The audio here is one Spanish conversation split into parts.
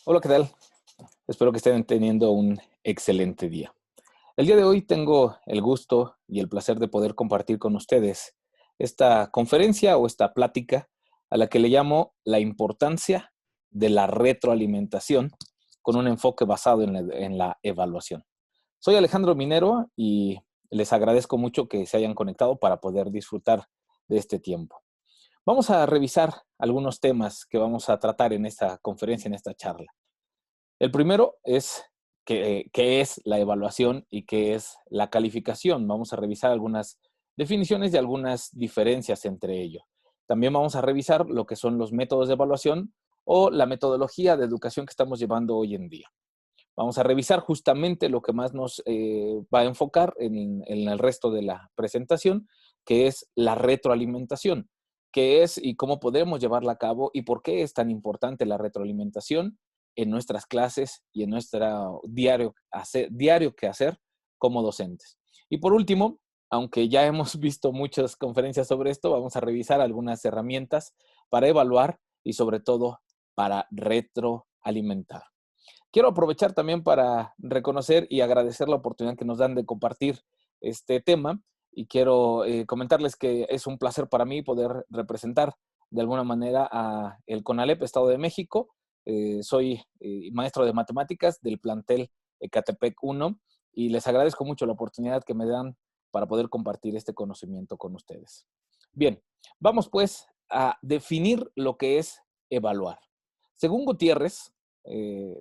Hola, ¿qué tal? Espero que estén teniendo un excelente día. El día de hoy tengo el gusto y el placer de poder compartir con ustedes esta conferencia o esta plática a la que le llamo la importancia de la retroalimentación con un enfoque basado en la evaluación. Soy Alejandro Minero y les agradezco mucho que se hayan conectado para poder disfrutar de este tiempo. Vamos a revisar algunos temas que vamos a tratar en esta conferencia, en esta charla. El primero es qué es la evaluación y qué es la calificación. Vamos a revisar algunas definiciones y algunas diferencias entre ellos. También vamos a revisar lo que son los métodos de evaluación o la metodología de educación que estamos llevando hoy en día. Vamos a revisar justamente lo que más nos va a enfocar en el resto de la presentación, que es la retroalimentación, qué es y cómo podemos llevarla a cabo y por qué es tan importante la retroalimentación en nuestras clases y en nuestro diario que hacer como docentes. Y por último, aunque ya hemos visto muchas conferencias sobre esto, vamos a revisar algunas herramientas para evaluar y sobre todo para retroalimentar. Quiero aprovechar también para reconocer y agradecer la oportunidad que nos dan de compartir este tema y quiero comentarles que es un placer para mí poder representar de alguna manera a el CONALEP Estado de México. Soy maestro de matemáticas del plantel Ecatepec 1 y les agradezco mucho la oportunidad que me dan para poder compartir este conocimiento con ustedes. Bien, vamos pues a definir lo que es evaluar. Según Gutiérrez,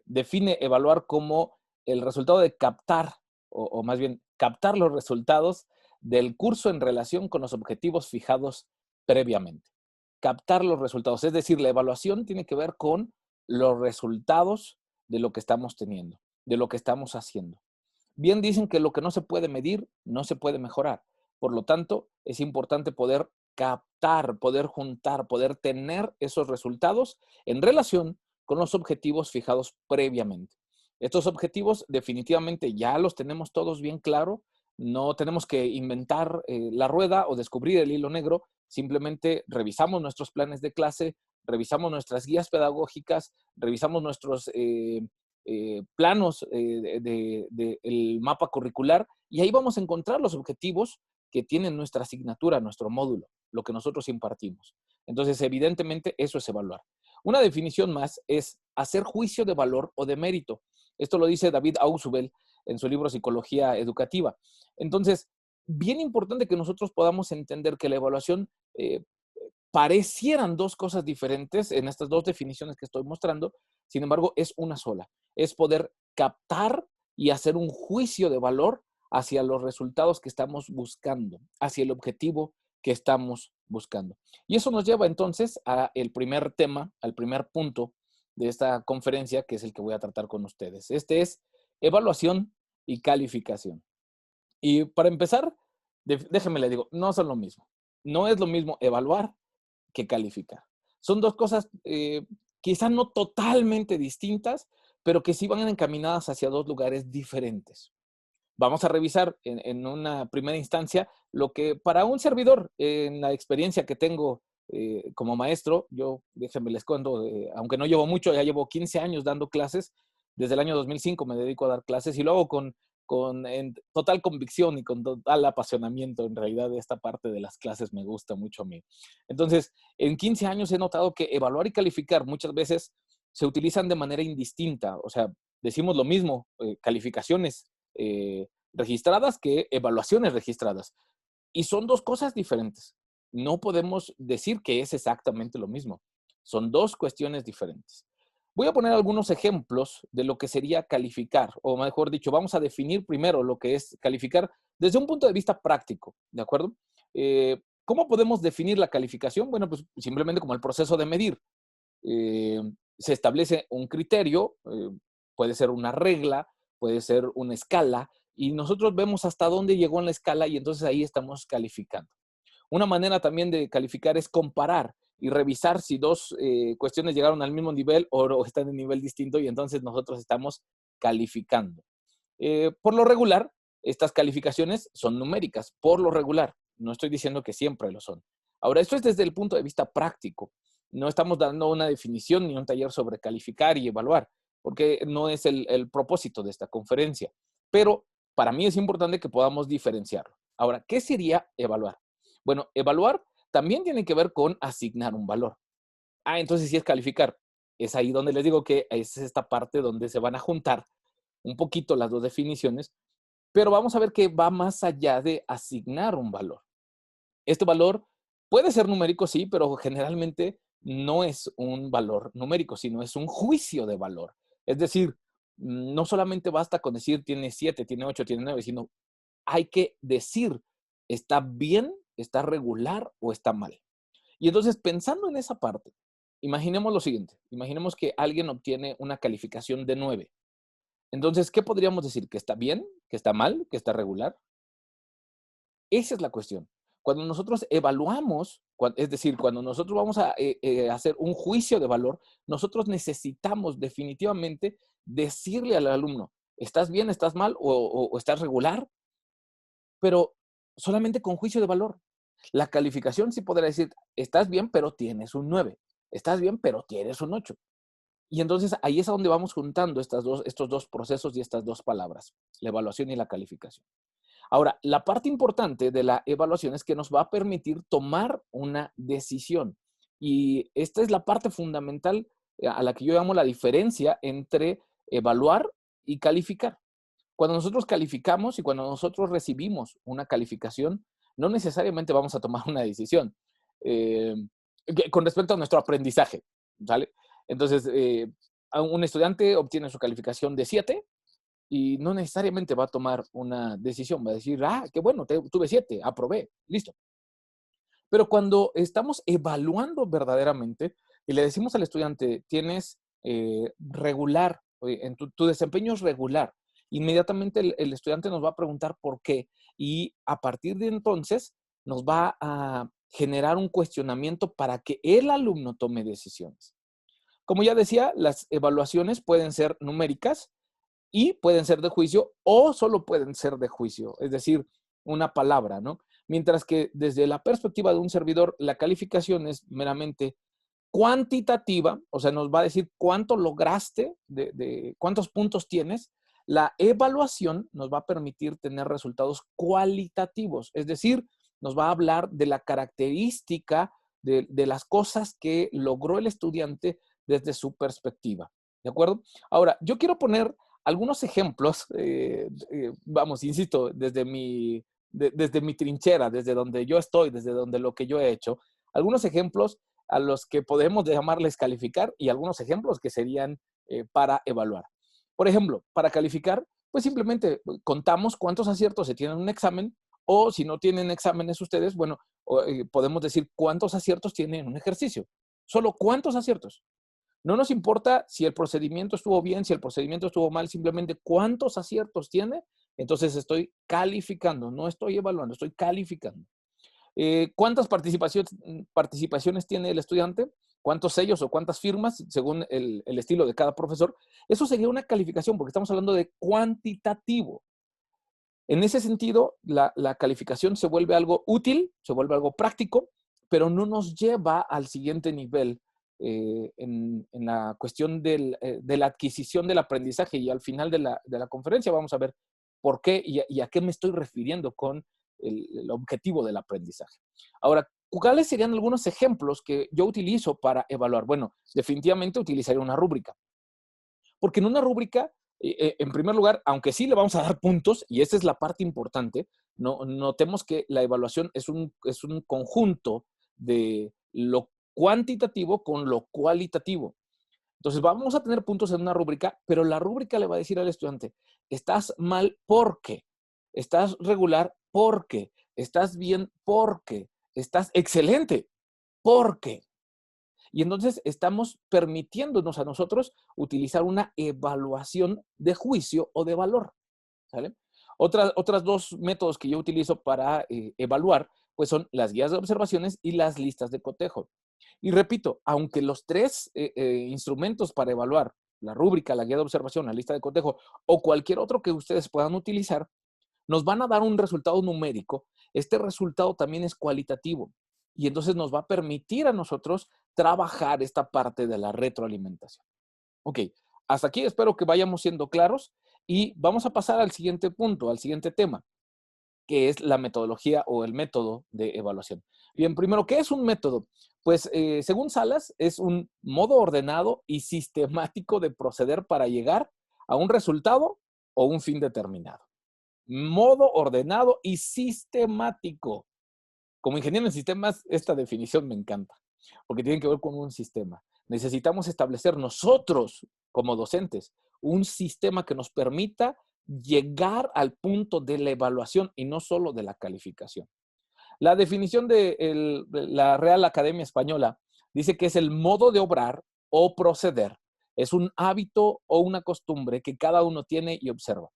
define evaluar como el resultado de captar, o más bien captar los resultados del curso en relación con los objetivos fijados previamente. Captar los resultados, es decir, la evaluación tiene que ver con los resultados de lo que estamos teniendo, de lo que estamos haciendo. Bien dicen que lo que no se puede medir no se puede mejorar. Por lo tanto, es importante poder captar, poder juntar, poder tener esos resultados en relación con los objetivos fijados previamente. Estos objetivos definitivamente ya los tenemos todos bien claro. No tenemos que inventar la rueda o descubrir el hilo negro. Simplemente revisamos nuestros planes de clase, revisamos nuestras guías pedagógicas, revisamos nuestros planos del mapa curricular y ahí vamos a encontrar los objetivos que tiene nuestra asignatura, nuestro módulo, lo que nosotros impartimos. Entonces, evidentemente, eso es evaluar. Una definición más es hacer juicio de valor o de mérito. Esto lo dice David Ausubel en su libro Psicología Educativa. Entonces, bien importante que nosotros podamos entender que la evaluación parecieran dos cosas diferentes en estas dos definiciones que estoy mostrando, sin embargo, es una sola. Es poder captar y hacer un juicio de valor hacia los resultados que estamos buscando, hacia el objetivo que estamos buscando. Y eso nos lleva entonces al primer tema, al primer punto de esta conferencia, que es el que voy a tratar con ustedes. Este es evaluación y calificación. Y para empezar, déjenme le digo, no son lo mismo. No es lo mismo evaluar que calificar. Son dos cosas quizá no totalmente distintas, pero que sí van encaminadas hacia dos lugares diferentes. Vamos a revisar en una primera instancia lo que para un servidor, en la experiencia que tengo como maestro, yo, déjenme les cuento, aunque no llevo mucho, ya llevo 15 años dando clases, desde el año 2005 me dedico a dar clases y luego con en total convicción y con total apasionamiento, en realidad esta parte de las clases me gusta mucho a mí. Entonces, en 15 años he notado que evaluar y calificar muchas veces se utilizan de manera indistinta, o sea, decimos lo mismo, calificaciones registradas que evaluaciones registradas. Y son dos cosas diferentes. No podemos decir que es exactamente lo mismo. Son dos cuestiones diferentes. Voy a poner algunos ejemplos de lo que sería calificar, o mejor dicho, vamos a definir primero lo que es calificar desde un punto de vista práctico, ¿de acuerdo? ¿Cómo podemos definir la calificación? Bueno, pues simplemente como el proceso de medir. Eh, Se establece un criterio, puede ser una regla, puede ser una escala, y nosotros vemos hasta dónde llegó en la escala y entonces ahí estamos calificando. Una manera también de calificar es comparar y revisar si dos cuestiones llegaron al mismo nivel o están en nivel distinto y entonces nosotros estamos calificando. Por lo regular, estas calificaciones son numéricas, por lo regular. No estoy diciendo que siempre lo son. Ahora, esto es desde el punto de vista práctico. No estamos dando una definición ni un taller sobre calificar y evaluar. porque no es el propósito de esta conferencia. Pero para mí es importante que podamos diferenciarlo. Ahora, ¿qué sería evaluar? Bueno, evaluar también tiene que ver con asignar un valor. Entonces sí es calificar. Es ahí donde les digo que es esta parte donde se van a juntar un poquito las dos definiciones, pero vamos a ver que va más allá de asignar un valor. Este valor puede ser numérico, sí, pero generalmente no es un valor numérico, sino es un juicio de valor. Es decir, no solamente basta con decir tiene 7, tiene 8, tiene 9, sino hay que decir, ¿está bien, está regular o está mal? Y entonces, pensando en esa parte, imaginemos lo siguiente. Imaginemos que alguien obtiene una calificación de 9. Entonces, ¿qué podríamos decir? ¿Que está bien? ¿Que está mal? ¿Que está regular? Esa es la cuestión. Cuando nosotros evaluamos, es decir, cuando nosotros vamos a hacer un juicio de valor, nosotros necesitamos definitivamente decirle al alumno, ¿estás bien, estás mal o estás regular? Pero solamente con juicio de valor. La calificación sí podrá decir, estás bien, pero tienes un 9. Estás bien, pero tienes un 8. Y entonces ahí es a donde vamos juntando estos dos procesos y estas dos palabras, la evaluación y la calificación. Ahora, la parte importante de la evaluación es que nos va a permitir tomar una decisión. Y esta es la parte fundamental a la que yo llamo la diferencia entre evaluar y calificar. Cuando nosotros calificamos y cuando nosotros recibimos una calificación, no necesariamente vamos a tomar una decisión eh, con respecto a nuestro aprendizaje, ¿sale? Entonces, un estudiante obtiene su calificación de 7 y no necesariamente va a tomar una decisión, va a decir, qué bueno, tuve 7, aprobé, listo. Pero cuando estamos evaluando verdaderamente y le decimos al estudiante, tienes regular, en tu desempeño es regular, inmediatamente el estudiante nos va a preguntar por qué y a partir de entonces nos va a generar un cuestionamiento para que el alumno tome decisiones. Como ya decía, las evaluaciones pueden ser numéricas y pueden ser de juicio o solo pueden ser de juicio, es decir, una palabra, ¿no? Mientras que desde la perspectiva de un servidor, la calificación es meramente cuantitativa, o sea, nos va a decir cuánto lograste, de cuántos puntos tienes. La evaluación nos va a permitir tener resultados cualitativos, es decir, nos va a hablar de la característica de las cosas que logró el estudiante desde su perspectiva. ¿De acuerdo? Ahora, yo quiero poner algunos ejemplos, vamos, insisto, desde mi trinchera, desde donde yo estoy, desde donde lo que yo he hecho, algunos ejemplos a los que podemos llamarles calificar y algunos ejemplos que serían para evaluar. Por ejemplo, para calificar, pues simplemente contamos cuántos aciertos se tienen en un examen o si no tienen exámenes ustedes, bueno, podemos decir cuántos aciertos tienen en un ejercicio. Solo cuántos aciertos. No nos importa si el procedimiento estuvo bien, si el procedimiento estuvo mal, simplemente cuántos aciertos tiene. Entonces estoy calificando, no estoy evaluando, estoy calificando. ¿Cuántas participaciones tiene el estudiante? ¿Cuántos sellos o cuántas firmas, según el estilo de cada profesor? Eso sería una calificación, porque estamos hablando de cuantitativo. En ese sentido, la calificación se vuelve algo útil, se vuelve algo práctico, pero no nos lleva al siguiente nivel en la cuestión de la adquisición del aprendizaje. Y al final de la conferencia vamos a ver por qué y a qué me estoy refiriendo con el objetivo del aprendizaje. Ahora, ¿cuáles serían algunos ejemplos que yo utilizo para evaluar? Bueno, definitivamente utilizaría una rúbrica. Porque en una rúbrica, en primer lugar, aunque sí le vamos a dar puntos, y esa es la parte importante, no, notemos que la evaluación es un conjunto de lo cuantitativo con lo cualitativo. Entonces, vamos a tener puntos en una rúbrica, pero la rúbrica le va a decir al estudiante, estás mal porque, estás regular porque, estás bien porque, estás excelente porque. Y entonces estamos permitiéndonos a nosotros utilizar una evaluación de juicio o de valor. ¿Sale? Otras dos métodos que yo utilizo para evaluar, pues son las guías de observaciones y las listas de cotejo. Y repito, aunque los tres instrumentos para evaluar, la rúbrica, la guía de observación, la lista de cotejo o cualquier otro que ustedes puedan utilizar, nos van a dar un resultado numérico. Este resultado también es cualitativo y entonces nos va a permitir a nosotros trabajar esta parte de la retroalimentación. Ok, hasta aquí espero que vayamos siendo claros y vamos a pasar al siguiente punto, al siguiente tema, que es la metodología o el método de evaluación. Bien, primero, ¿qué es un método? Pues según Salas, es un modo ordenado y sistemático de proceder para llegar a un resultado o un fin determinado. Modo ordenado y sistemático. Como ingeniero en sistemas, esta definición me encanta, porque tiene que ver con un sistema. Necesitamos establecer nosotros, como docentes, un sistema que nos permita llegar al punto de la evaluación y no solo de la calificación. La definición de la Real Academia Española dice que es el modo de obrar o proceder. Es un hábito o una costumbre que cada uno tiene y observa.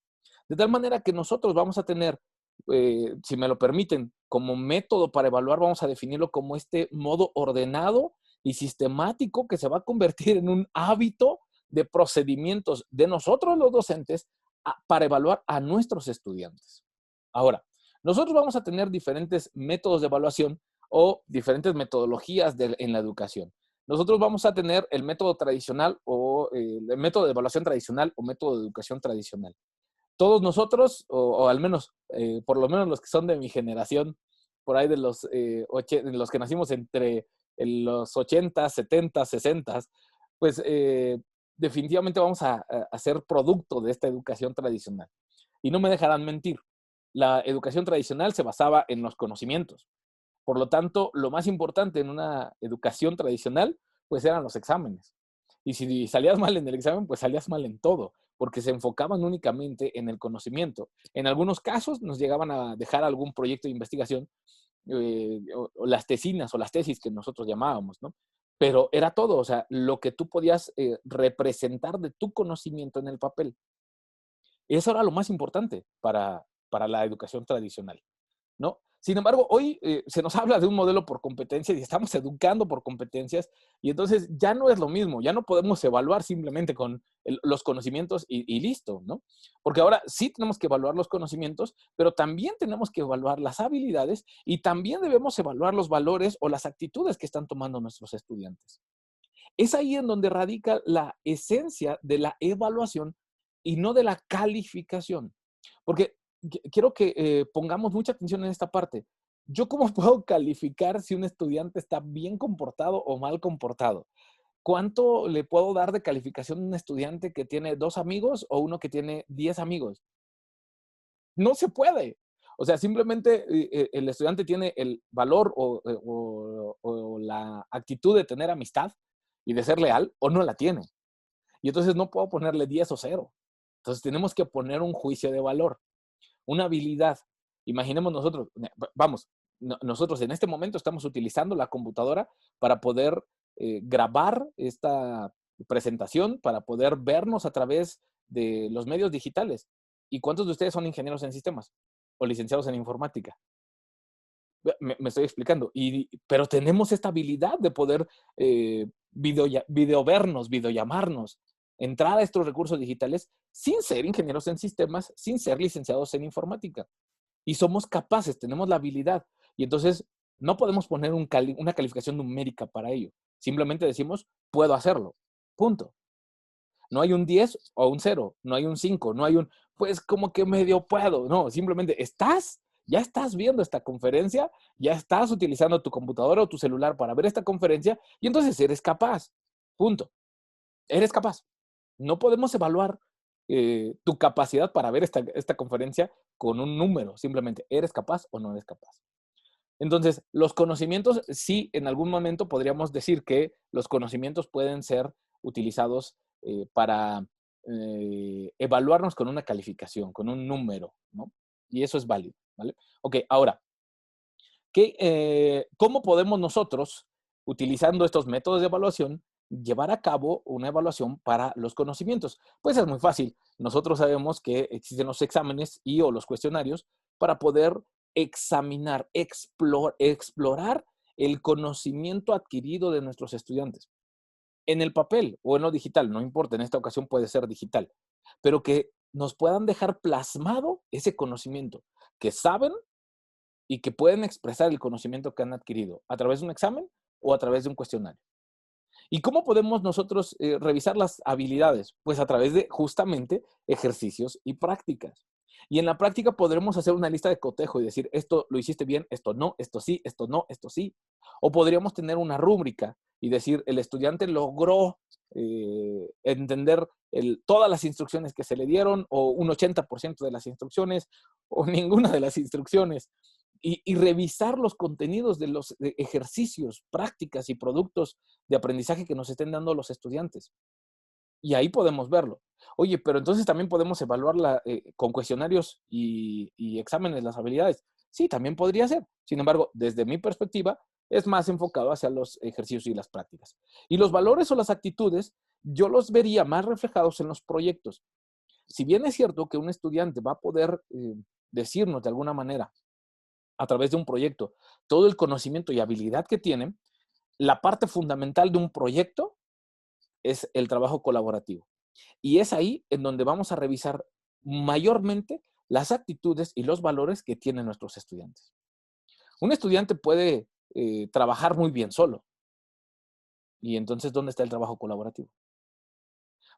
De tal manera que nosotros vamos a tener, si me lo permiten, como método para evaluar, vamos a definirlo como este modo ordenado y sistemático que se va a convertir en un hábito de procedimientos de nosotros los docentes para evaluar a nuestros estudiantes. Ahora, nosotros vamos a tener diferentes métodos de evaluación o diferentes metodologías en la educación. Nosotros vamos a tener el método tradicional o el método de evaluación tradicional o método de educación tradicional. Todos nosotros, o al menos, por lo menos los que son de mi generación, por ahí de los que nacimos entre los 80, 70, 60, pues definitivamente vamos a ser producto de esta educación tradicional. Y no me dejarán mentir, la educación tradicional se basaba en los conocimientos. Por lo tanto, lo más importante en una educación tradicional, pues eran los exámenes. Y si salías mal en el examen, pues salías mal en todo, porque se enfocaban únicamente en el conocimiento. En algunos casos nos llegaban a dejar algún proyecto de investigación, o las tesinas o las tesis que nosotros llamábamos, ¿no? Pero era todo, o sea, lo que tú podías representar de tu conocimiento en el papel. Eso era lo más importante para la educación tradicional, ¿no? Sin embargo, hoy se nos habla de un modelo por competencias y estamos educando por competencias y entonces ya no es lo mismo, ya no podemos evaluar simplemente con los conocimientos y listo, ¿no? Porque ahora sí tenemos que evaluar los conocimientos, pero también tenemos que evaluar las habilidades y también debemos evaluar los valores o las actitudes que están tomando nuestros estudiantes. Es ahí en donde radica la esencia de la evaluación y no de la calificación. Porque quiero que pongamos mucha atención en esta parte. ¿Yo cómo puedo calificar si un estudiante está bien comportado o mal comportado? ¿Cuánto le puedo dar de calificación a un estudiante que tiene 2 amigos o uno que tiene 10 amigos? No se puede. O sea, simplemente el estudiante tiene el valor o la actitud de tener amistad y de ser leal o no la tiene. Y entonces no puedo ponerle 10 o 0. Entonces tenemos que poner un juicio de valor, una habilidad. Imaginemos nosotros, vamos, nosotros en este momento estamos utilizando la computadora para poder grabar esta presentación, para poder vernos a través de los medios digitales. ¿Y cuántos de ustedes son ingenieros en sistemas o licenciados en informática? Me estoy explicando. Pero tenemos esta habilidad de poder videovernos, videollamarnos, entrar a estos recursos digitales sin ser ingenieros en sistemas, sin ser licenciados en informática. Y somos capaces, tenemos la habilidad. Y entonces no podemos poner una calificación numérica para ello. Simplemente decimos, puedo hacerlo. Punto. No hay un 10 o un 0, no hay un 5, no hay un, pues como que medio puedo. No, simplemente ya estás viendo esta conferencia, ya estás utilizando tu computadora o tu celular para ver esta conferencia y entonces eres capaz. Punto. Eres capaz. No podemos evaluar tu capacidad para ver esta conferencia con un número. Simplemente, ¿eres capaz o no eres capaz? Entonces, los conocimientos, sí, en algún momento podríamos decir que los conocimientos pueden ser utilizados para evaluarnos con una calificación, con un número, ¿no? Y eso es válido, ¿vale? Ok, ahora, ¿cómo podemos nosotros, utilizando estos métodos de evaluación, llevar a cabo una evaluación para los conocimientos? Pues es muy fácil. Nosotros sabemos que existen los exámenes y o los cuestionarios para poder examinar, explorar el conocimiento adquirido de nuestros estudiantes. En el papel o en lo digital, no importa, en esta ocasión puede ser digital, pero que nos puedan dejar plasmado ese conocimiento, que saben y que pueden expresar el conocimiento que han adquirido a través de un examen o a través de un cuestionario. ¿Y cómo podemos nosotros revisar las habilidades? Pues a través de justamente ejercicios y prácticas. Y en la práctica podremos hacer una lista de cotejo y decir, esto lo hiciste bien, esto no, esto sí, esto no, esto sí. O podríamos tener una rúbrica y decir, el estudiante logró entender todas las instrucciones que se le dieron, o un 80% de las instrucciones, o ninguna de las instrucciones. Y revisar los contenidos de los ejercicios, prácticas y productos de aprendizaje que nos estén dando los estudiantes. Y ahí podemos verlo. Oye, pero entonces también podemos evaluarla con cuestionarios y exámenes las habilidades. Sí, también podría ser. Sin embargo, desde mi perspectiva, es más enfocado hacia los ejercicios y las prácticas. Y los valores o las actitudes, yo los vería más reflejados en los proyectos. Si bien es cierto que un estudiante va a poder decirnos de alguna manera, a través de un proyecto, todo el conocimiento y habilidad que tiene, la parte fundamental de un proyecto es el trabajo colaborativo. Y es ahí en donde vamos a revisar mayormente las actitudes y los valores que tienen nuestros estudiantes. Un estudiante puede trabajar muy bien solo. Y entonces, ¿dónde está el trabajo colaborativo?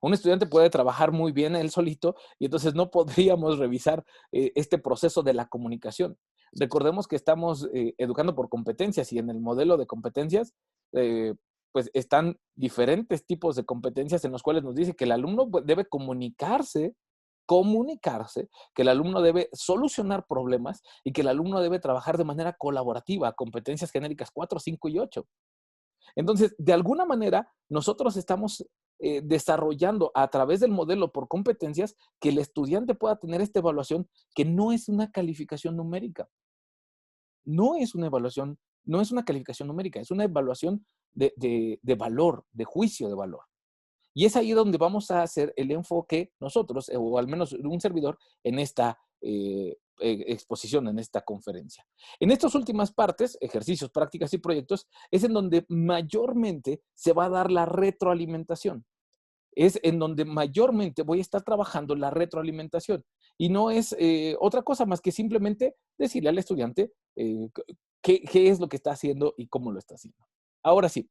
Un estudiante puede trabajar muy bien él solito y entonces no podríamos revisar este proceso de la comunicación. Recordemos que estamos educando por competencias y en el modelo de competencias, eh, pues están diferentes tipos de competencias en los cuales nos dice que el alumno debe comunicarse, que el alumno debe solucionar problemas y que el alumno debe trabajar de manera colaborativa, competencias genéricas 4, 5 y 8. Entonces, de alguna manera, nosotros estamos desarrollando a través del modelo por competencias que el estudiante pueda tener esta evaluación que no es una calificación numérica. No es una evaluación, no es una calificación numérica, es una evaluación de valor, de juicio de valor. Y es ahí donde vamos a hacer el enfoque nosotros, o al menos un servidor, en esta exposición, en esta conferencia. En estas últimas partes, ejercicios, prácticas y proyectos, es en donde mayormente se va a dar la retroalimentación. Es en donde mayormente voy a estar trabajando la retroalimentación. Y no es otra cosa más que simplemente decirle al estudiante qué es lo que está haciendo y cómo lo está haciendo. Ahora sí,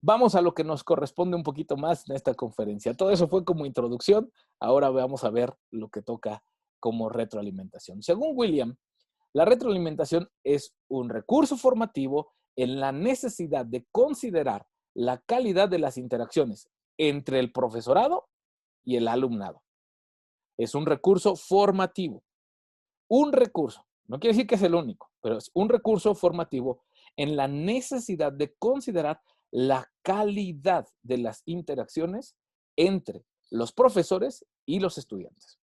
vamos a lo que nos corresponde un poquito más en esta conferencia. Todo eso fue como introducción. Ahora vamos a ver lo que toca como retroalimentación. Según William, la retroalimentación es un recurso formativo en la necesidad de considerar la calidad de las interacciones entre el profesorado y el alumnado. Es un recurso formativo. Un recurso. No quiere decir que es el único, pero es un recurso formativo en la necesidad de considerar la calidad de las interacciones entre los profesores y los estudiantes.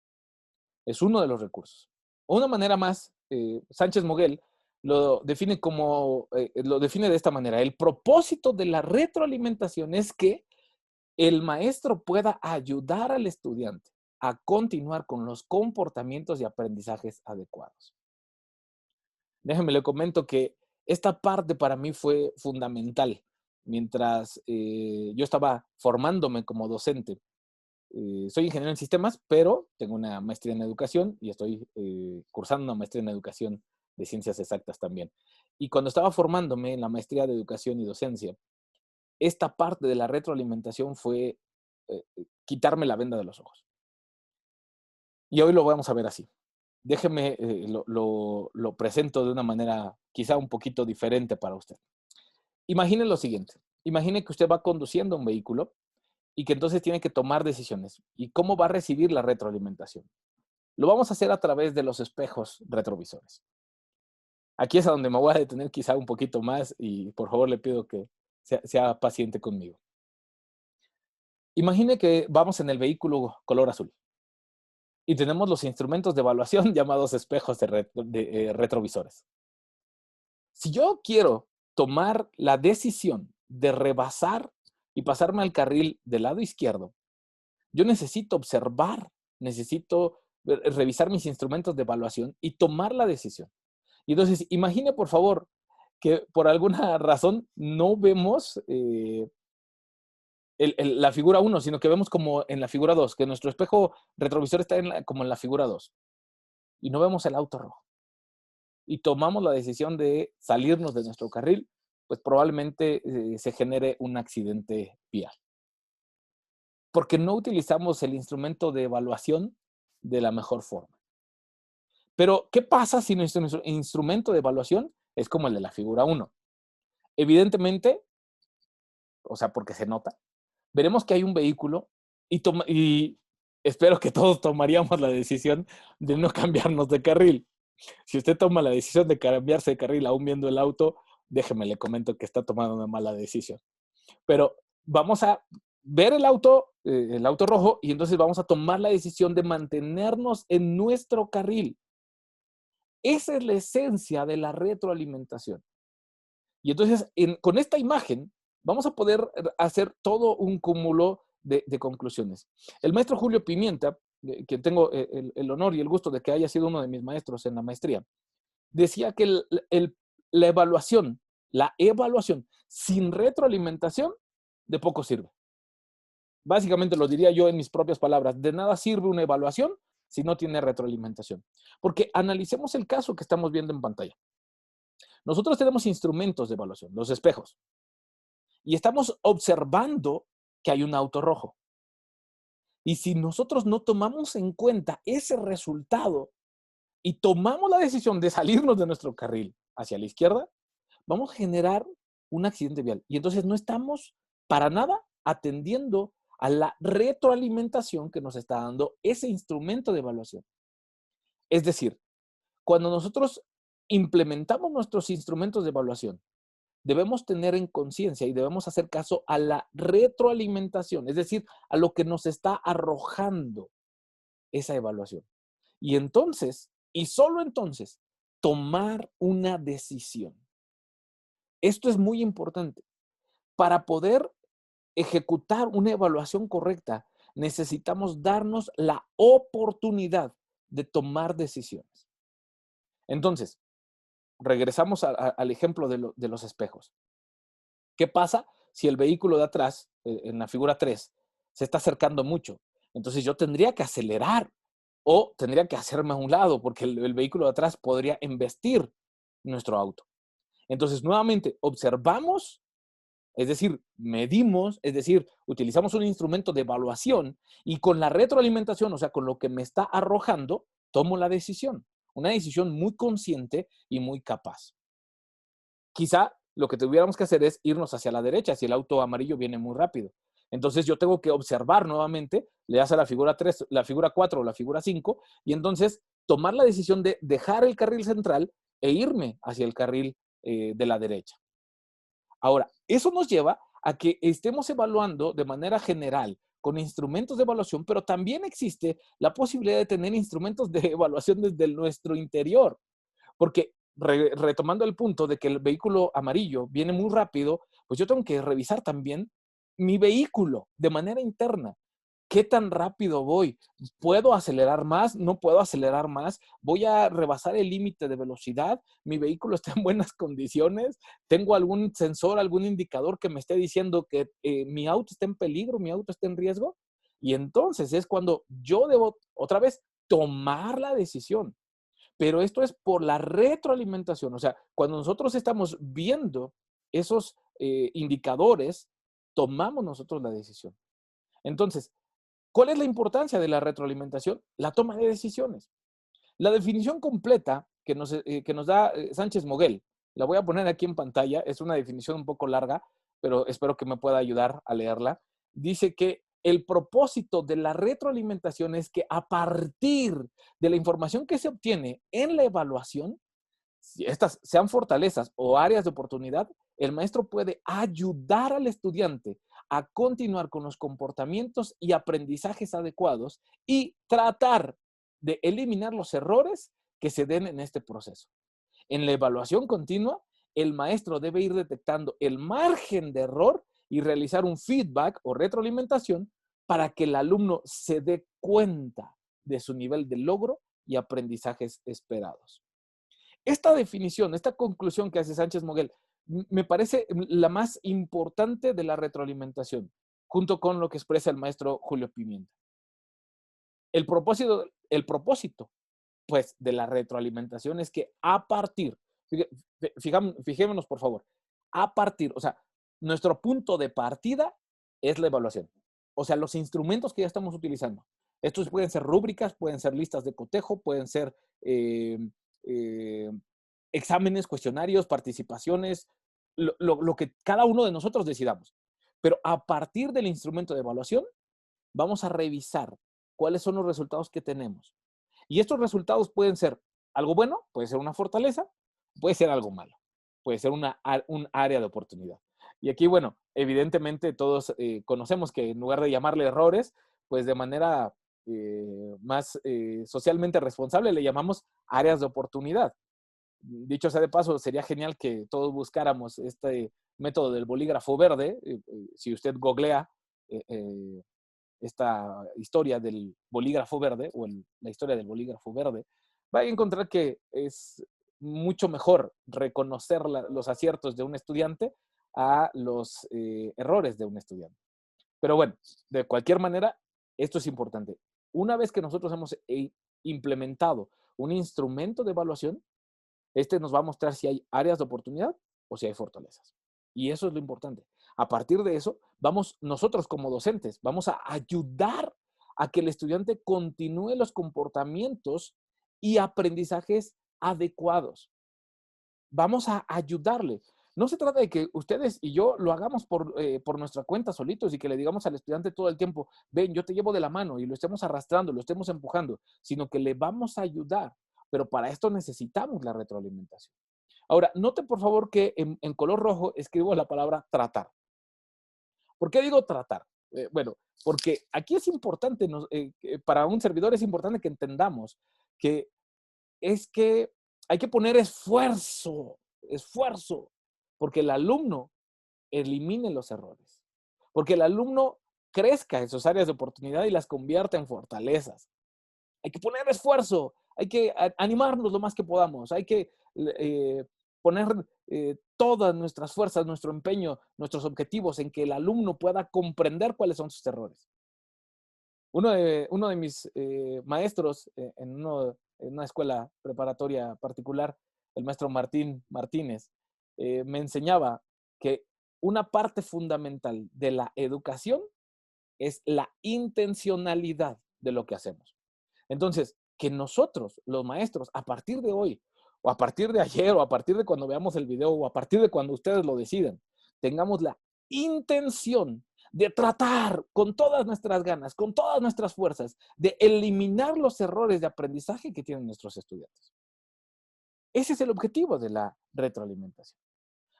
Es uno de los recursos. Una manera más, Sánchez Moguel lo define de esta manera. El propósito de la retroalimentación es que el maestro pueda ayudar al estudiante a continuar con los comportamientos y aprendizajes adecuados. Déjeme le comento que esta parte para mí fue fundamental mientras yo estaba formándome como docente. Soy ingeniero en sistemas, pero tengo una maestría en educación y estoy cursando una maestría en educación de ciencias exactas también. Y cuando estaba formándome en la maestría de educación y docencia, esta parte de la retroalimentación fue quitarme la venda de los ojos. Y hoy lo vamos a ver así. Déjeme, lo presento de una manera quizá un poquito diferente para usted. Imagine lo siguiente. Imagine que usted va conduciendo un vehículo y que entonces tiene que tomar decisiones. ¿Y cómo va a recibir la retroalimentación? Lo vamos a hacer a través de los espejos retrovisores. Aquí es a donde me voy a detener quizá un poquito más y por favor le pido que sea paciente conmigo. Imagine que vamos en el vehículo color azul y tenemos los instrumentos de evaluación llamados espejos de retrovisores. Si yo quiero tomar la decisión de rebasar y pasarme al carril del lado izquierdo, yo necesito observar, necesito revisar mis instrumentos de evaluación y tomar la decisión. Y entonces, imagine por favor que por alguna razón no vemos la figura 1, sino que vemos como en la figura 2, que nuestro espejo retrovisor está como en la figura 2 y no vemos el auto rojo. Y tomamos la decisión de salirnos de nuestro carril pues probablemente se genere un accidente vial. Porque no utilizamos el instrumento de evaluación de la mejor forma. Pero, ¿qué pasa si nuestro instrumento de evaluación es como el de la figura 1? Evidentemente, o sea, porque se nota, veremos que hay un vehículo y espero que todos tomaríamos la decisión de no cambiarnos de carril. Si usted toma la decisión de cambiarse de carril aún viendo el auto, déjeme le comento que está tomando una mala decisión. Pero vamos a ver el auto rojo, y entonces vamos a tomar la decisión de mantenernos en nuestro carril. Esa es la esencia de la retroalimentación. Y entonces, con esta imagen, vamos a poder hacer todo un cúmulo de conclusiones. El maestro Julio Pimienta, que tengo el honor y el gusto de que haya sido uno de mis maestros en la maestría, decía que la evaluación sin retroalimentación de poco sirve. Básicamente lo diría yo en mis propias palabras, de nada sirve una evaluación si no tiene retroalimentación. Porque analicemos el caso que estamos viendo en pantalla. Nosotros tenemos instrumentos de evaluación, los espejos, y estamos observando que hay un auto rojo. Y si nosotros no tomamos en cuenta ese resultado y tomamos la decisión de salirnos de nuestro carril hacia la izquierda, vamos a generar un accidente vial. Y entonces no estamos para nada atendiendo a la retroalimentación que nos está dando ese instrumento de evaluación. Es decir, cuando nosotros implementamos nuestros instrumentos de evaluación, debemos tener en conciencia y debemos hacer caso a la retroalimentación, es decir, a lo que nos está arrojando esa evaluación. Y entonces, y solo entonces, tomar una decisión. Esto es muy importante. Para poder ejecutar una evaluación correcta, necesitamos darnos la oportunidad de tomar decisiones. Entonces, regresamos al ejemplo de los espejos. ¿Qué pasa si el vehículo de atrás, en la figura 3, se está acercando mucho? Entonces yo tendría que acelerar o tendría que hacerme a un lado porque el vehículo de atrás podría embestir nuestro auto. Entonces, nuevamente, observamos, es decir, medimos, es decir, utilizamos un instrumento de evaluación y con la retroalimentación, o sea, con lo que me está arrojando, tomo la decisión. Una decisión muy consciente y muy capaz. Quizá lo que tuviéramos que hacer es irnos hacia la derecha si el auto amarillo viene muy rápido. Entonces yo tengo que observar nuevamente, le das a la figura 3, la figura 4 o la figura 5, y entonces tomar la decisión de dejar el carril central e irme hacia el carril de la derecha. Ahora, eso nos lleva a que estemos evaluando de manera general con instrumentos de evaluación, pero también existe la posibilidad de tener instrumentos de evaluación desde nuestro interior. Porque retomando el punto de que el vehículo amarillo viene muy rápido, pues yo tengo que revisar también mi vehículo de manera interna. ¿Qué tan rápido voy? ¿Puedo acelerar más? ¿No puedo acelerar más? ¿Voy a rebasar el límite de velocidad? ¿Mi vehículo está en buenas condiciones? ¿Tengo algún sensor, algún indicador que me esté diciendo que mi auto está en peligro, mi auto está en riesgo? Y entonces es cuando yo debo, otra vez, tomar la decisión. Pero esto es por la retroalimentación. O sea, cuando nosotros estamos viendo esos indicadores, tomamos nosotros la decisión. Entonces, ¿cuál es la importancia de la retroalimentación? La toma de decisiones. La definición completa que nos da Sánchez Moguel, la voy a poner aquí en pantalla, es una definición un poco larga, pero espero que me pueda ayudar a leerla. Dice que el propósito de la retroalimentación es que a partir de la información que se obtiene en la evaluación, si estas sean fortalezas o áreas de oportunidad, el maestro puede ayudar al estudiante a continuar con los comportamientos y aprendizajes adecuados y tratar de eliminar los errores que se den en este proceso. En la evaluación continua, el maestro debe ir detectando el margen de error y realizar un feedback o retroalimentación para que el alumno se dé cuenta de su nivel de logro y aprendizajes esperados. Esta definición, esta conclusión que hace Sánchez Moguel, me parece la más importante de la retroalimentación, junto con lo que expresa el maestro Julio Pimienta. El propósito, pues, de la retroalimentación es que a partir, fijémonos por favor, a partir, o sea, nuestro punto de partida es la evaluación. O sea, los instrumentos que ya estamos utilizando. Estos pueden ser rúbricas, pueden ser listas de cotejo, pueden ser eh, eh, exámenes, cuestionarios, participaciones, lo que cada uno de nosotros decidamos. Pero a partir del instrumento de evaluación, vamos a revisar cuáles son los resultados que tenemos. Y estos resultados pueden ser algo bueno, puede ser una fortaleza, puede ser algo malo, puede ser un área de oportunidad. Y aquí, bueno, evidentemente todos conocemos que en lugar de llamarle errores, pues de manera más socialmente responsable le llamamos áreas de oportunidad. Dicho sea de paso, sería genial que todos buscáramos este método del bolígrafo verde. Si usted googlea esta historia del bolígrafo verde o la historia del bolígrafo verde, va a encontrar que es mucho mejor reconocer los aciertos de un estudiante a los errores de un estudiante. Pero bueno, de cualquier manera, esto es importante. Una vez que nosotros hemos implementado un instrumento de evaluación, este nos va a mostrar si hay áreas de oportunidad o si hay fortalezas. Y eso es lo importante. A partir de eso, vamos nosotros como docentes, vamos a ayudar a que el estudiante continúe los comportamientos y aprendizajes adecuados. Vamos a ayudarle. No se trata de que ustedes y yo lo hagamos por nuestra cuenta solitos y que le digamos al estudiante todo el tiempo, ven, yo te llevo de la mano y lo estemos arrastrando, lo estemos empujando, sino que le vamos a ayudar. Pero para esto necesitamos la retroalimentación. Ahora, note por favor que en color rojo escribo la palabra tratar. ¿Por qué digo tratar? Bueno, porque aquí es importante, para un servidor es importante que entendamos que es que hay que poner esfuerzo, esfuerzo, porque el alumno elimine los errores, porque el alumno crezca en sus áreas de oportunidad y las convierta en fortalezas. Hay que poner esfuerzo, hay que animarnos lo más que podamos, hay que poner todas nuestras fuerzas, nuestro empeño, nuestros objetivos en que el alumno pueda comprender cuáles son sus errores. Uno de mis maestros en una escuela preparatoria particular, el maestro Martín Martínez, me enseñaba que una parte fundamental de la educación es la intencionalidad de lo que hacemos. Entonces, que nosotros, los maestros, a partir de hoy, o a partir de ayer, o a partir de cuando veamos el video, o a partir de cuando ustedes lo decidan, tengamos la intención de tratar con todas nuestras ganas, con todas nuestras fuerzas, de eliminar los errores de aprendizaje que tienen nuestros estudiantes. Ese es el objetivo de la retroalimentación.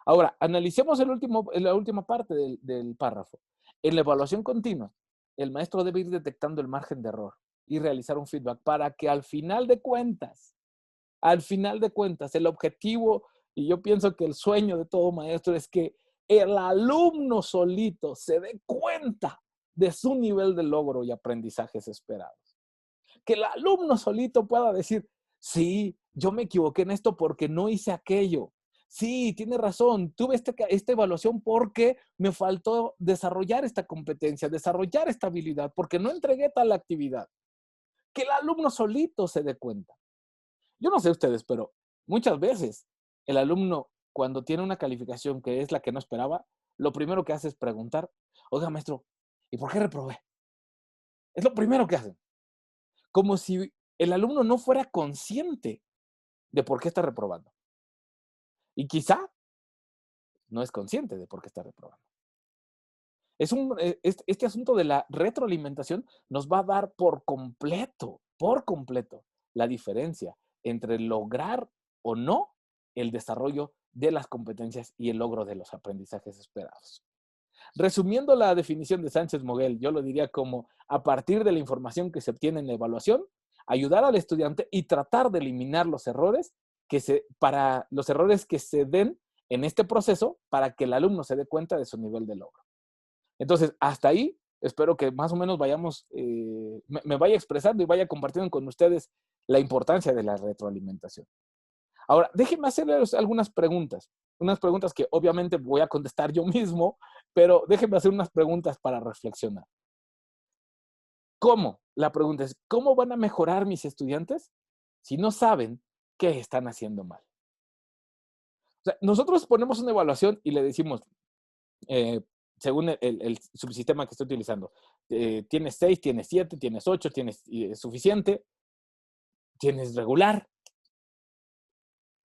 Ahora, analicemos la última parte del párrafo. En la evaluación continua, el maestro debe ir detectando el margen de error y realizar un feedback para que al final de cuentas, el objetivo, y yo pienso que el sueño de todo maestro es que el alumno solito se dé cuenta de su nivel de logro y aprendizajes esperados. Que el alumno solito pueda decir, sí, yo me equivoqué en esto porque no hice aquello. Sí, tiene razón, tuve esta evaluación porque me faltó desarrollar esta competencia, desarrollar esta habilidad, porque no entregué tal actividad. Que el alumno solito se dé cuenta. Yo no sé ustedes, pero muchas veces el alumno, cuando tiene una calificación que es la que no esperaba, lo primero que hace es preguntar, oiga, maestro, ¿y por qué reprobé? Es lo primero que hacen. Como si el alumno no fuera consciente de por qué está reprobando. Y quizá no es consciente de por qué está reprobando. Este asunto de la retroalimentación nos va a dar por completo, la diferencia entre lograr o no el desarrollo de las competencias y el logro de los aprendizajes esperados. Resumiendo la definición de Sánchez Moguel, yo lo diría como a partir de la información que se obtiene en la evaluación, ayudar al estudiante y tratar de eliminar los errores para los errores que se den en este proceso para que el alumno se dé cuenta de su nivel de logro. Entonces, hasta ahí, espero que más o menos me vaya expresando y vaya compartiendo con ustedes la importancia de la retroalimentación. Ahora, déjenme hacerles algunas preguntas. Unas preguntas que obviamente voy a contestar yo mismo, pero déjenme hacer unas preguntas para reflexionar. ¿Cómo? La pregunta es, ¿cómo van a mejorar mis estudiantes si no saben qué están haciendo mal? O sea, nosotros ponemos una evaluación y le decimos, eh, según el subsistema que esté utilizando, tienes 6, tienes 7, tienes 8, tienes suficiente, tienes regular.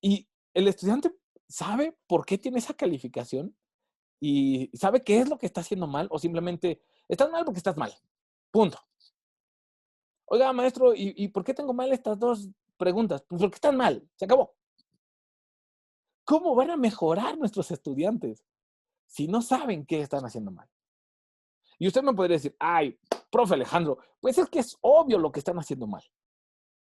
Y el estudiante sabe por qué tiene esa calificación y sabe qué es lo que está haciendo mal o simplemente estás mal porque estás mal. Punto. Oiga, maestro, ¿y por qué tengo mal estas dos preguntas? Pues porque están mal. Se acabó. ¿Cómo van a mejorar nuestros estudiantes si no saben qué están haciendo mal? Y usted me podría decir, ay, profe Alejandro, pues es que es obvio lo que están haciendo mal.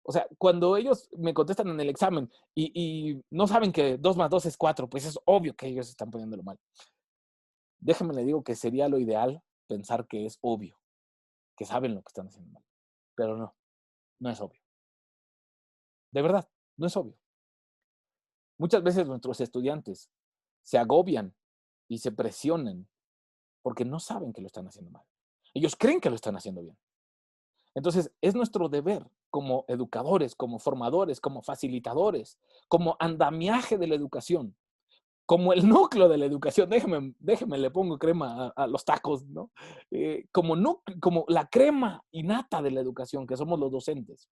O sea, cuando ellos me contestan en el examen y no saben que 2 más 2 es 4, pues es obvio que ellos están poniéndolo mal. Déjeme le digo que sería lo ideal pensar que es obvio, que saben lo que están haciendo mal. Pero no, no es obvio. De verdad, no es obvio. Muchas veces nuestros estudiantes se agobian y se presionan porque no saben que lo están haciendo mal. Ellos creen que lo están haciendo bien. Entonces, es nuestro deber como educadores, como formadores, como facilitadores, como andamiaje de la educación, como el núcleo de la educación. Déjeme le pongo crema a los tacos, ¿no? Como la crema innata de la educación, que somos los docentes.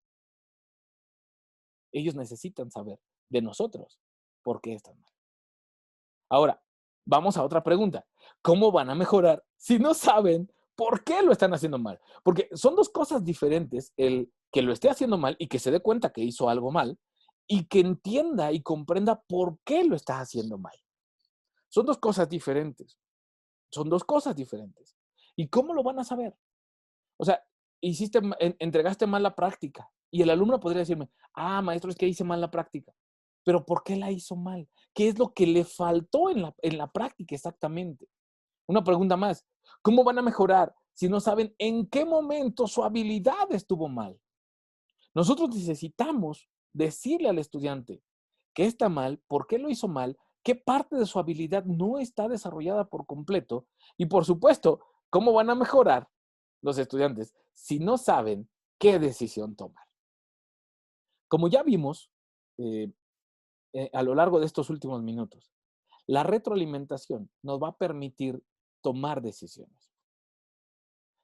Ellos necesitan saber de nosotros por qué están mal. Ahora, vamos a otra pregunta. ¿Cómo van a mejorar si no saben por qué lo están haciendo mal? Porque son dos cosas diferentes, el que lo esté haciendo mal y que se dé cuenta que hizo algo mal, y que entienda y comprenda por qué lo está haciendo mal. Son dos cosas diferentes. Son dos cosas diferentes. ¿Y cómo lo van a saber? O sea, entregaste mal la práctica y el alumno podría decirme, ah, maestro, es que hice mal la práctica. Pero ¿por qué la hizo mal? ¿Qué es lo que le faltó en la práctica exactamente? Una pregunta más. ¿Cómo van a mejorar si no saben en qué momento su habilidad estuvo mal? Nosotros necesitamos decirle al estudiante qué está mal, por qué lo hizo mal, qué parte de su habilidad no está desarrollada por completo y, por supuesto, cómo van a mejorar los estudiantes si no saben qué decisión tomar. Como ya vimos eh, a lo largo de estos últimos minutos, la retroalimentación nos va a permitir tomar decisiones.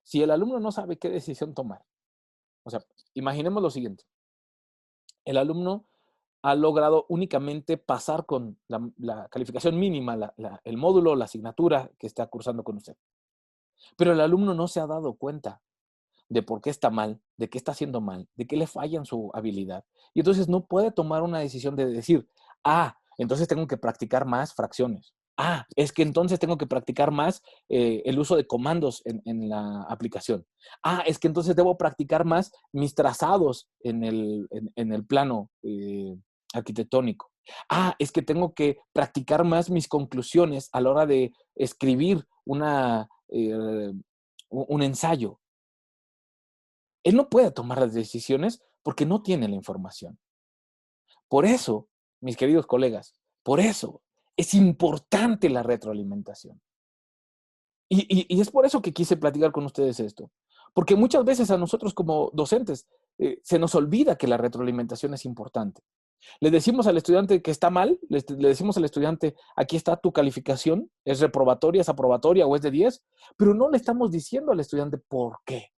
Si el alumno no sabe qué decisión tomar, o sea, imaginemos lo siguiente, el alumno ha logrado únicamente pasar con la calificación mínima, el módulo, la asignatura que está cursando con usted. Pero el alumno no se ha dado cuenta de por qué está mal, de qué está haciendo mal, de qué le falla en su habilidad. Y entonces no puede tomar una decisión de decir, ah, entonces tengo que practicar más fracciones. Ah, es que entonces tengo que practicar más el uso de comandos en la aplicación. Ah, es que entonces debo practicar más mis trazados en el plano arquitectónico. Ah, es que tengo que practicar más mis conclusiones a la hora de escribir un ensayo. Él no puede tomar las decisiones porque no tiene la información. Por eso, mis queridos colegas, por eso es importante la retroalimentación. Y es por eso que quise platicar con ustedes esto. Porque muchas veces a nosotros como docentes se nos olvida que la retroalimentación es importante. Le decimos al estudiante que está mal, le decimos al estudiante, aquí está tu calificación, es reprobatoria, es aprobatoria o es de 10, pero no le estamos diciendo al estudiante por qué.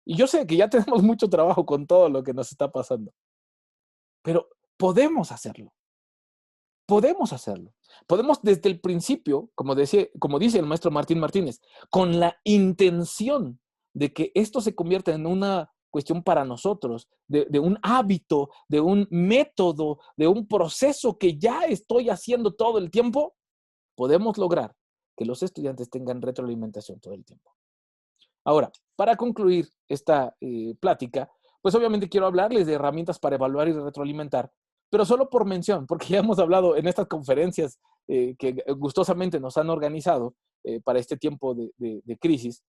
Y yo sé que ya tenemos mucho trabajo con todo lo que nos está pasando, pero podemos hacerlo. Podemos hacerlo. Podemos desde el principio, como dice el maestro Martín Martínez, con la intención de que esto se convierta en una cuestión para nosotros, de un hábito, de un método, de un proceso que ya estoy haciendo todo el tiempo, podemos lograr que los estudiantes tengan retroalimentación todo el tiempo. Ahora, para concluir esta plática, pues obviamente quiero hablarles de herramientas para evaluar y retroalimentar, pero solo por mención, porque ya hemos hablado en estas conferencias que gustosamente nos han organizado para este tiempo de crisis,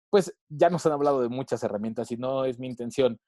pues ya nos han hablado de muchas herramientas y no es mi intención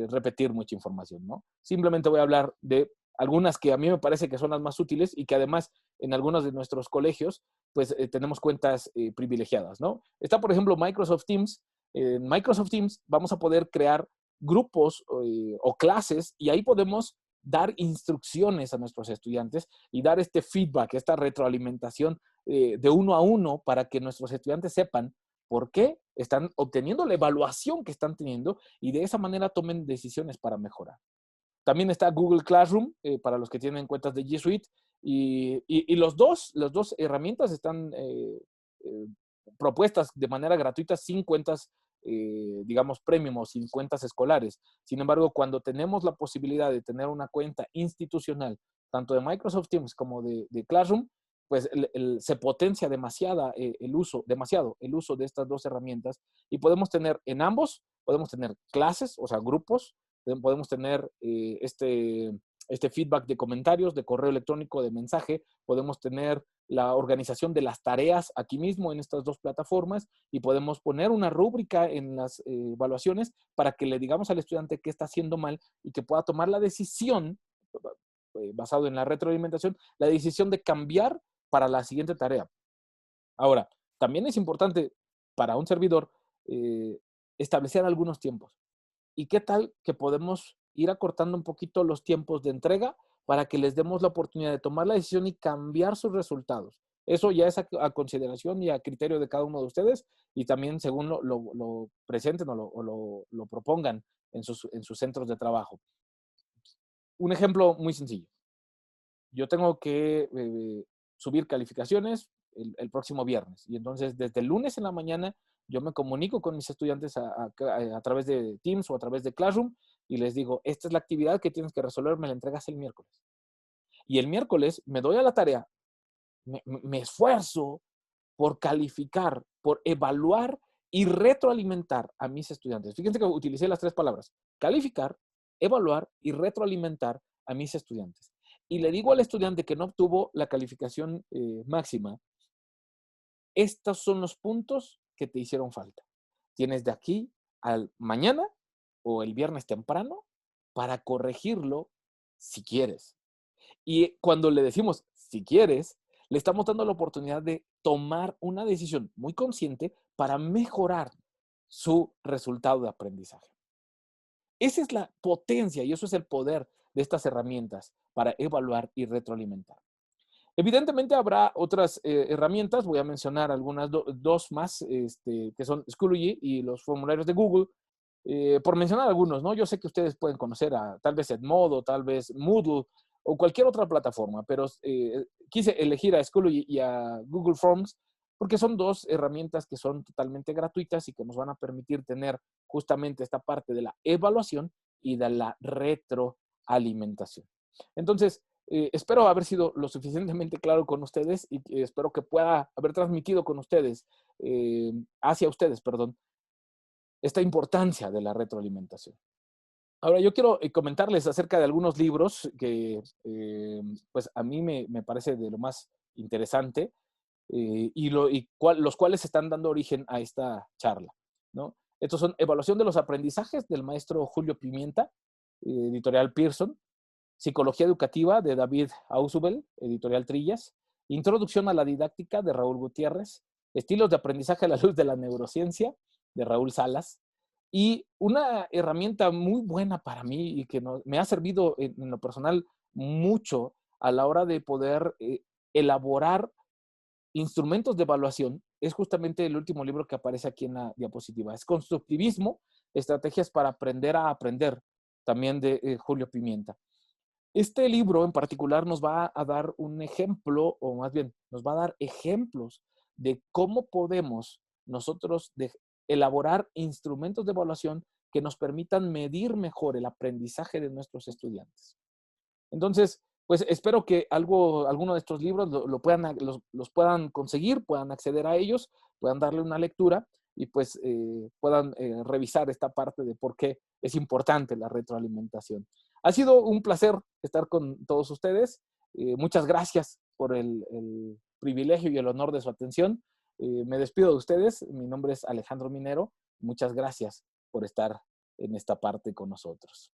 repetir mucha información, ¿no? Simplemente voy a hablar de algunas que a mí me parece que son las más útiles y que además en algunos de nuestros colegios pues tenemos cuentas privilegiadas, ¿no? Está, por ejemplo, Microsoft Teams. En Microsoft Teams vamos a poder crear grupos o clases y ahí podemos dar instrucciones a nuestros estudiantes y dar este feedback, esta retroalimentación de uno a uno para que nuestros estudiantes sepan por qué están obteniendo la evaluación que están teniendo y de esa manera tomen decisiones para mejorar. También está Google Classroom para los que tienen cuentas de G Suite y las dos herramientas están eh, propuestas de manera gratuita sin cuentas, digamos, premium o sin cuentas escolares. Sin embargo, cuando tenemos la posibilidad de tener una cuenta institucional, tanto de Microsoft Teams como de Classroom, pues se potencia demasiado el uso de estas dos herramientas y podemos tener en ambos, podemos tener clases, o sea, grupos, podemos tener este feedback de comentarios, de correo electrónico, de mensaje, podemos tener la organización de las tareas aquí mismo en estas dos plataformas y podemos poner una rúbrica en las evaluaciones para que le digamos al estudiante qué está haciendo mal y que pueda tomar la decisión, basado en la retroalimentación, la decisión de cambiar para la siguiente tarea. Ahora, también es importante para un servidor establecer algunos tiempos. ¿Y qué tal que podemos ir acortando un poquito los tiempos de entrega para que les demos la oportunidad de tomar la decisión y cambiar sus resultados? Eso ya es a consideración y a criterio de cada uno de ustedes y también según lo presenten o lo propongan en sus centros de trabajo. Un ejemplo muy sencillo. Yo tengo que subir calificaciones el próximo viernes. Y entonces, desde el lunes en la mañana, yo me comunico con mis estudiantes a través de Teams o a través de Classroom y les digo, esta es la actividad que tienes que resolver, me la entregas el miércoles. Y el miércoles me doy a la tarea, me esfuerzo por calificar, por evaluar y retroalimentar a mis estudiantes. Fíjense que utilicé las tres palabras, calificar, evaluar y retroalimentar a mis estudiantes. Y le digo al estudiante que no obtuvo la calificación máxima, estos son los puntos que te hicieron falta. Tienes de aquí al mañana o el viernes temprano para corregirlo si quieres. Y cuando le decimos si quieres, le estamos dando la oportunidad de tomar una decisión muy consciente para mejorar su resultado de aprendizaje. Esa es la potencia y eso es el poder de estas herramientas para evaluar y retroalimentar. Evidentemente habrá otras herramientas, voy a mencionar algunas, dos más, que son Schoology y los formularios de Google, por mencionar algunos, ¿no? Yo sé que ustedes pueden conocer a tal vez Edmodo, tal vez Moodle o cualquier otra plataforma, pero quise elegir a Schoology y a Google Forms porque son dos herramientas que son totalmente gratuitas y que nos van a permitir tener justamente esta parte de la evaluación y de la retroalimentación. Entonces, espero haber sido lo suficientemente claro con ustedes y espero que pueda haber transmitido con ustedes, hacia ustedes, perdón, esta importancia de la retroalimentación. Ahora, yo quiero comentarles acerca de algunos libros que, pues, a mí me parece de lo más interesante los cuales están dando origen a esta charla, ¿no? Estos son Evaluación de los aprendizajes del maestro Julio Pimienta, editorial Pearson, Psicología educativa de David Ausubel, editorial Trillas, Introducción a la didáctica de Raúl Gutiérrez, Estilos de aprendizaje a la luz de la neurociencia de Raúl Salas, y una herramienta muy buena para mí y que me ha servido en lo personal mucho a la hora de poder elaborar instrumentos de evaluación, es justamente el último libro que aparece aquí en la diapositiva. Es Constructivismo, estrategias para aprender a aprender, también de Julio Pimienta. Este libro en particular nos va a dar un ejemplo, o más bien, nos va a dar ejemplos de cómo podemos nosotros elaborar instrumentos de evaluación que nos permitan medir mejor el aprendizaje de nuestros estudiantes. Entonces, pues espero que alguno de estos libros los puedan conseguir, puedan acceder a ellos, puedan darle una lectura y pues puedan revisar esta parte de por qué es importante la retroalimentación. Ha sido un placer estar con todos ustedes. Muchas gracias por el privilegio y el honor de su atención. Me despido de ustedes. Mi nombre es Alejandro Minero. Muchas gracias por estar en esta parte con nosotros.